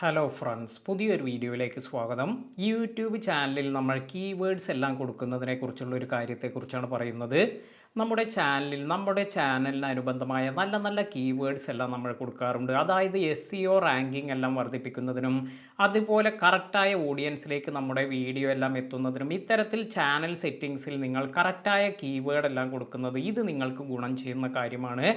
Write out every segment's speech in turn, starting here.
Hello friends, പുതിയൊരു വീഡിയോയിലേക്ക് സ്വാഗതം. ഈ യൂട്യൂബ് ചാനലിൽ നമ്മൾ കീവേഡ്സ് എല്ലാം കൊടുക്കുന്നതിനെ കുറിച്ചുള്ള ഒരു കാര്യത്തെക്കുറിച്ചാണ് പറയുന്നത്. നമ്മുടെ ചാനലിന് അനുബന്ധമായ നല്ല നല്ല കീവേഡ്സ് എല്ലാം നമ്മൾ കൊടുക്കാറുണ്ട്. അതായത് SEO റാങ്കിങ് എല്ലാം വർദ്ധിപ്പിക്കുന്നതിനും അതുപോലെ കറക്റ്റായ ഓഡിയൻസിലേക്ക് നമ്മുടെ വീഡിയോ എല്ലാം എത്തുന്നതിനും ഇത്തരത്തിൽ ചാനൽ സെറ്റിങ്സിൽ നിങ്ങൾ കറക്റ്റായ കീവേഡ് എല്ലാം കൊടുക്കുന്നത് ഇത് നിങ്ങൾക്ക് ഗുണം ചെയ്യുന്ന കാര്യമാണ്.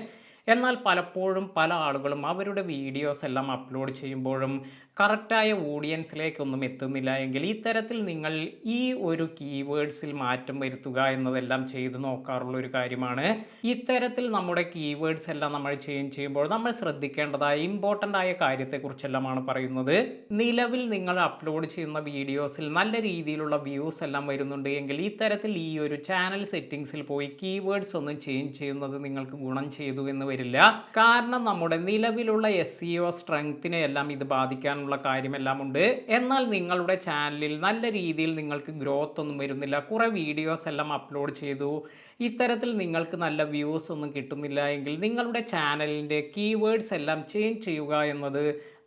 എന്നാൽ പലപ്പോഴും പല ആളുകളും അവരുടെ വീഡിയോസ് എല്ലാം അപ്ലോഡ് ചെയ്യുമ്പോഴും കറക്റ്റായ ഓഡിയൻസിലേക്കൊന്നും എത്തുന്നില്ല എങ്കിൽ ഇത്തരത്തിൽ നിങ്ങൾ ഈ ഒരു കീവേഡ്സിൽ മാറ്റം വരുത്തുക എന്നതെല്ലാം ചെയ്തു നോക്കാറുള്ള ഒരു കാര്യമാണ്. ഇത്തരത്തിൽ നമ്മുടെ കീവേഡ്സ് എല്ലാം നമ്മൾ ചേഞ്ച് ചെയ്യുമ്പോൾ നമ്മൾ ശ്രദ്ധിക്കേണ്ടതായ ഇമ്പോർട്ടൻ്റ് ആയ കാര്യത്തെക്കുറിച്ചെല്ലാമാണ് പറയുന്നത്. നിലവിൽ നിങ്ങൾ അപ്ലോഡ് ചെയ്യുന്ന വീഡിയോസിൽ നല്ല രീതിയിലുള്ള വ്യൂസ് എല്ലാം വരുന്നുണ്ട് എങ്കിൽ ഇത്തരത്തിൽ ഈ ഒരു ചാനൽ സെറ്റിങ്സിൽ പോയി കീവേഡ്സ് ഒന്നും ചേഞ്ച് ചെയ്യുന്നത് നിങ്ങൾക്ക് ഗുണം ചെയ്തു എന്ന് വരില്ല. കാരണം നമ്മുടെ നിലവിലുള്ള SEO സ്ട്രെങ്ത്തിനെ എല്ലാം ഇത് ബാധിക്കാനുള്ള കാര്യമെല്ലാം ഉണ്ട്. എന്നാൽ നിങ്ങളുടെ ചാനലിൽ നല്ല രീതിയിൽ നിങ്ങൾക്ക് ഗ്രോത്ത് ഒന്നും വരുന്നില്ല, കുറേ വീഡിയോസ് എല്ലാം അപ്ലോഡ് ചെയ്തു, ഇത്തരത്തിൽ നിങ്ങൾക്ക് നല്ല വ്യൂസ് ഒന്നും കിട്ടുന്നില്ല എങ്കിൽ നിങ്ങളുടെ ചാനലിൻ്റെ കീവേഡ്സ് എല്ലാം ചേഞ്ച് ചെയ്യുക എന്നത്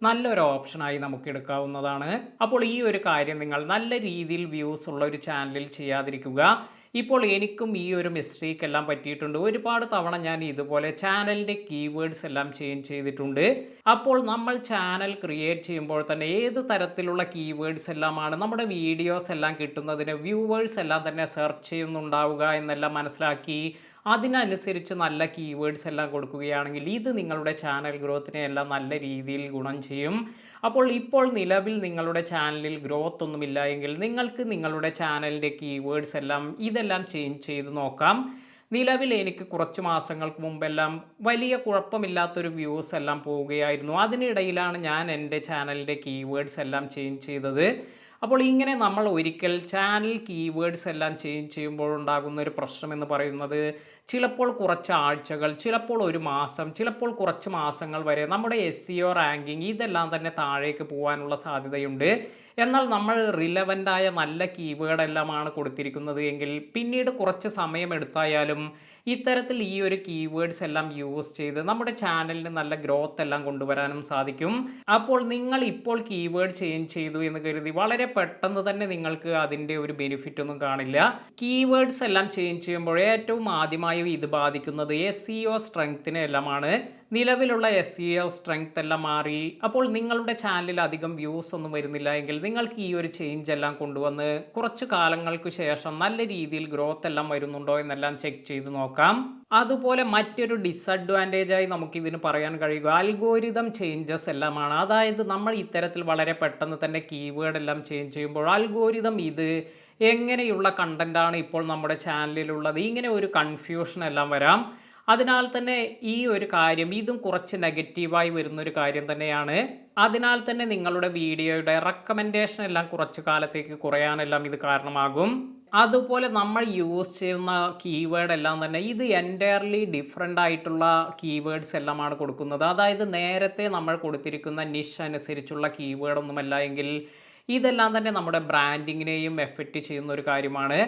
നല്ലൊരു ഓപ്ഷനായി നമുക്ക് എടുക്കാവുന്നതാണ്. അപ്പോൾ ഈ ഒരു കാര്യം നിങ്ങൾ നല്ല രീതിയിൽ വ്യൂസ് ഉള്ള ഒരു ചാനലിൽ ചെയ്യാതിരിക്കുക. ഇപ്പോൾ എനിക്കും ഈ ഒരു മിസ്റ്റേക്ക് എല്ലാം പറ്റിയിട്ടുണ്ട്. ഒരുപാട് തവണ ഞാൻ ഇതുപോലെ ചാനലിൻ്റെ കീവേഡ്സ് എല്ലാം ചേഞ്ച് ചെയ്തിട്ടുണ്ട്. അപ്പോൾ നമ്മൾ ചാനൽ ക്രിയേറ്റ് ചെയ്യുമ്പോൾ തന്നെ ഏത് തരത്തിലുള്ള കീവേഡ്സ് എല്ലാമാണ് നമ്മുടെ വീഡിയോസ് എല്ലാം കിട്ടുന്നതിന് വ്യൂവേഴ്സ് എല്ലാം തന്നെ സെർച്ച് ചെയ്യുന്നുണ്ടാവുക എന്നെല്ലാം മനസ്സിലാക്കി അതിനനുസരിച്ച് നല്ല കീവേഡ്സ് എല്ലാം കൊടുക്കുകയാണെങ്കിൽ ഇത് നിങ്ങളുടെ ചാനൽ ഗ്രോത്തിനെ എല്ലാം നല്ല രീതിയിൽ ഗുണം ചെയ്യും. ഇപ്പോൾ നിലവിൽ നിങ്ങളുടെ ചാനലിൽ ഗ്രോത്ത് ഒന്നുമില്ല എങ്കിൽ നിങ്ങൾക്ക് നിങ്ങളുടെ ചാനലിൻ്റെ കീവേഡ്സ് എല്ലാം ഇതെല്ലാം ചേഞ്ച് ചെയ്ത് നോക്കാം. നിലവിൽ എനിക്ക് കുറച്ച് മാസങ്ങൾക്ക് മുമ്പെല്ലാം വലിയ കുഴപ്പമില്ലാത്തൊരു വ്യൂസ് എല്ലാം പോവുകയായിരുന്നു. അതിനിടയിലാണ് ഞാൻ എൻ്റെ ചാനലിൻ്റെ കീവേഡ്സ് എല്ലാം ചേഞ്ച് ചെയ്തത്. ഇങ്ങനെ നമ്മൾ ഒരിക്കൽ ചാനൽ കീവേഡ്സ് എല്ലാം ചേഞ്ച് ചെയ്യുമ്പോഴുണ്ടാകുന്ന ഒരു പ്രശ്നം എന്ന് പറയുന്നത് ചിലപ്പോൾ കുറച്ച് ആഴ്ചകൾ, ചിലപ്പോൾ ഒരു മാസം, ചിലപ്പോൾ കുറച്ച് മാസങ്ങൾ വരെ നമ്മുടെ SEO റാങ്കിങ് ഇതെല്ലാം തന്നെ താഴേക്ക് പോകാനുള്ള സാധ്യതയുണ്ട്. എന്നാൽ നമ്മൾ റിലവൻ്റായ നല്ല കീവേഡ് എല്ലാമാണ് കൊടുത്തിരിക്കുന്നത് എങ്കിൽ പിന്നീട് കുറച്ച് സമയമെടുത്തായാലും ഇത്തരത്തിൽ ഈ ഒരു കീവേഡ്സ് എല്ലാം യൂസ് ചെയ്ത് നമ്മുടെ ചാനലിന് നല്ല ഗ്രോത്ത് എല്ലാം കൊണ്ടുവരാനും സാധിക്കും. നിങ്ങൾ ഇപ്പോൾ കീവേഡ് ചേഞ്ച് ചെയ്തു എന്ന് കരുതി വളരെ പെട്ടെന്ന് തന്നെ നിങ്ങൾക്ക് അതിൻ്റെ ഒരു ബെനിഫിറ്റ് ഒന്നും കാണില്ല. കീവേഡ്സ് എല്ലാം ചേഞ്ച് ചെയ്യുമ്പോൾ ഏറ്റവും ആദ്യമായി ഇത് ബാധിക്കുന്നത് SEO സ്ട്രെങ്ത്തിനെ എല്ലാമാണ്. നിലവിലുള്ള SEO സ്ട്രെങ്ത് എല്ലാം മാറി നിങ്ങളുടെ ചാനലിൽ അധികം വ്യൂസ് ഒന്നും വരുന്നില്ല എങ്കിൽ നിങ്ങൾക്ക് ഈ ഒരു ചേഞ്ച് എല്ലാം കൊണ്ടുവന്ന് കുറച്ച് കാലങ്ങൾക്ക് ശേഷം നല്ല രീതിയിൽ ഗ്രോത്ത് എല്ലാം വരുന്നുണ്ടോ എന്നെല്ലാം ചെക്ക് ചെയ്ത് നോക്കാം. അതുപോലെ മറ്റൊരു ഡിസഡ്വാൻറ്റേജായി നമുക്കിതിന് പറയാൻ കഴിയുക അൽഗോരിതം ചേഞ്ചസ് എല്ലാമാണ്. അതായത് നമ്മൾ ഇത്തരത്തിൽ വളരെ പെട്ടെന്ന് തന്നെ കീവേഡ് എല്ലാം ചേഞ്ച് ചെയ്യുമ്പോൾ അൽഗോരിതം ഇത് എങ്ങനെയുള്ള കണ്ടൻ്റാണ് ഇപ്പോൾ നമ്മുടെ ചാനലിലുള്ളത് ഇങ്ങനെ ഒരു കൺഫ്യൂഷൻ എല്ലാം വരാം. അതിനാൽ തന്നെ ഈ ഒരു കാര്യം ഇതും കുറച്ച് നെഗറ്റീവായി വരുന്നൊരു കാര്യം തന്നെയാണ്. അതിനാൽ തന്നെ നിങ്ങളുടെ വീഡിയോയുടെ റെക്കമെൻഡേഷൻ എല്ലാം കുറച്ച് കാലത്തേക്ക് കുറയാനെല്ലാം ഇത് കാരണമാകും. അതുപോലെ നമ്മൾ യൂസ് ചെയ്യുന്ന കീവേഡ് എല്ലാം തന്നെ ഇത് എൻറ്റയർലി ഡിഫറെൻ്റ് ആയിട്ടുള്ള കീവേഡ്സ് എല്ലാമാണ് കൊടുക്കുന്നത്. അതായത് നേരത്തെ നമ്മൾ കൊടുത്തിരിക്കുന്ന നിഷ് അനുസരിച്ചുള്ള കീവേഡ് ഒന്നുമല്ല എങ്കിൽ ഇതെല്ലാം തന്നെ നമ്മുടെ ബ്രാൻഡിങ്ങിനെയും എഫക്റ്റ് ചെയ്യുന്ന ഒരു കാര്യമാണ്.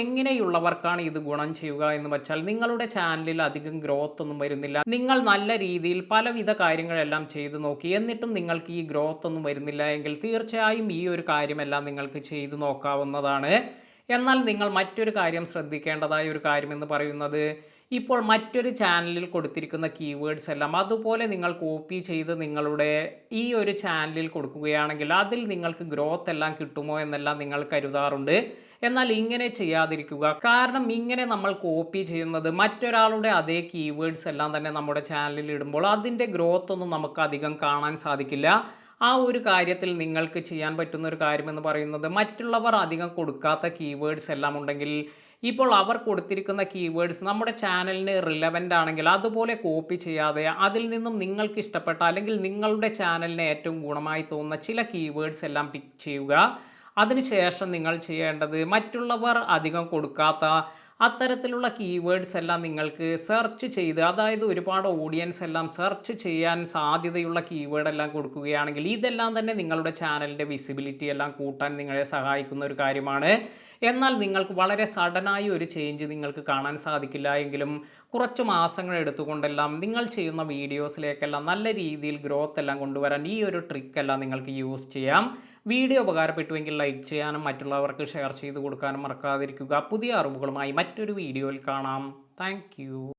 എങ്ങനെയുള്ളവർക്കാണ് ഇത് ഗുണം ചെയ്യുക എന്ന് വെച്ചാൽ നിങ്ങളുടെ ചാനലിൽ അധികം ഗ്രോത്ത് ഒന്നും വരുന്നില്ല, നിങ്ങൾ നല്ല രീതിയിൽ പലവിധ കാര്യങ്ങളെല്ലാം ചെയ്തു നോക്കി എന്നിട്ടും നിങ്ങൾക്ക് ഈ ഗ്രോത്ത് ഒന്നും വരുന്നില്ല എങ്കിൽ തീർച്ചയായും ഈ ഒരു കാര്യമെല്ലാം നിങ്ങൾക്ക് ചെയ്തു നോക്കാവുന്നതാണ്. എന്നാൽ നിങ്ങൾ മറ്റൊരു കാര്യം ശ്രദ്ധിക്കേണ്ടതായ ഒരു കാര്യം എന്ന് പറയുന്നത് ഇപ്പോൾ മറ്റൊരു ചാനലിൽ കൊടുത്തിരിക്കുന്ന കീവേഡ്സ് എല്ലാം അതുപോലെ നിങ്ങൾ കോപ്പി ചെയ്ത് നിങ്ങളുടെ ഈ ഒരു ചാനലിൽ കൊടുക്കുകയാണെങ്കിൽ അതിൽ നിങ്ങൾക്ക് ഗ്രോത്ത് എല്ലാം കിട്ടുമോ എന്നെല്ലാം നിങ്ങൾ കരുതാറുണ്ട്. എന്നാൽ ഇങ്ങനെ ചെയ്യാതിരിക്കുക. കാരണം ഇങ്ങനെ നമ്മൾ കോപ്പി ചെയ്യുന്നത് മറ്റൊരാളുടെ അതേ കീവേഡ്സ് എല്ലാം തന്നെ നമ്മുടെ ചാനലിൽ ഇടുമ്പോൾ അതിൻ്റെ ഗ്രോത്ത് ഒന്നും നമുക്ക് അധികം കാണാൻ സാധിക്കില്ല. ആ ഒരു കാര്യത്തിൽ നിങ്ങൾക്ക് ചെയ്യാൻ പറ്റുന്ന ഒരു കാര്യമെന്ന് പറയുന്നത് മറ്റുള്ളവർ അധികം കൊടുക്കാത്ത കീവേഡ്സ് എല്ലാം ഉണ്ടെങ്കിൽ അവർ കൊടുത്തിരിക്കുന്ന കീവേഡ്സ് നമ്മുടെ ചാനലിന് റിലവൻ്റ് ആണെങ്കിൽ അതുപോലെ കോപ്പി ചെയ്യാതെ അതിൽ നിന്നും നിങ്ങൾക്ക് ഇഷ്ടപ്പെട്ട അല്ലെങ്കിൽ നിങ്ങളുടെ ചാനലിന് ഏറ്റവും ഗുണമായി തോന്നുന്ന ചില കീവേഡ്സ് എല്ലാം പിക്ക് ചെയ്യുക. അതിനുശേഷം നിങ്ങൾ ചെയ്യേണ്ടത് മറ്റുള്ളവർ അധികം കൊടുക്കാത്ത അത്തരത്തിലുള്ള കീവേഡ്സ് എല്ലാം നിങ്ങൾക്ക് സെർച്ച് ചെയ്ത്, അതായത് ഒരുപാട് ഓഡിയൻസ് എല്ലാം സെർച്ച് ചെയ്യാൻ സാധ്യതയുള്ള കീവേഡ് എല്ലാം കൊടുക്കുകയാണെങ്കിൽ ഇതെല്ലാം തന്നെ നിങ്ങളുടെ ചാനലിൻ്റെ വിസിബിലിറ്റി എല്ലാം കൂട്ടാൻ നിങ്ങളെ സഹായിക്കുന്ന ഒരു കാര്യമാണ്. എന്നാൽ നിങ്ങൾക്ക് വളരെ സഡനായി ഒരു ചേഞ്ച് നിങ്ങൾക്ക് കാണാൻ സാധിക്കില്ല എങ്കിലും കുറച്ച് മാസങ്ങൾ എടുത്തുകൊണ്ടെല്ലാം നിങ്ങൾ ചെയ്യുന്ന വീഡിയോസിലേക്കെല്ലാം നല്ല രീതിയിൽ ഗ്രോത്ത് എല്ലാം കൊണ്ടുവരാൻ ഈ ഒരു ട്രിക്കെല്ലാം നിങ്ങൾക്ക് യൂസ് ചെയ്യാം. വീഡിയോ ഉപകാരപ്പെട്ടുവെങ്കിൽ ലൈക്ക് ചെയ്യാനും മറ്റുള്ളവർക്ക് ഷെയർ ചെയ്ത് കൊടുക്കാനും മറക്കാതിരിക്കുക. പുതിയ അറിവുകളുമായി മറ്റൊരു വീഡിയോയിൽ കാണാം. താങ്ക്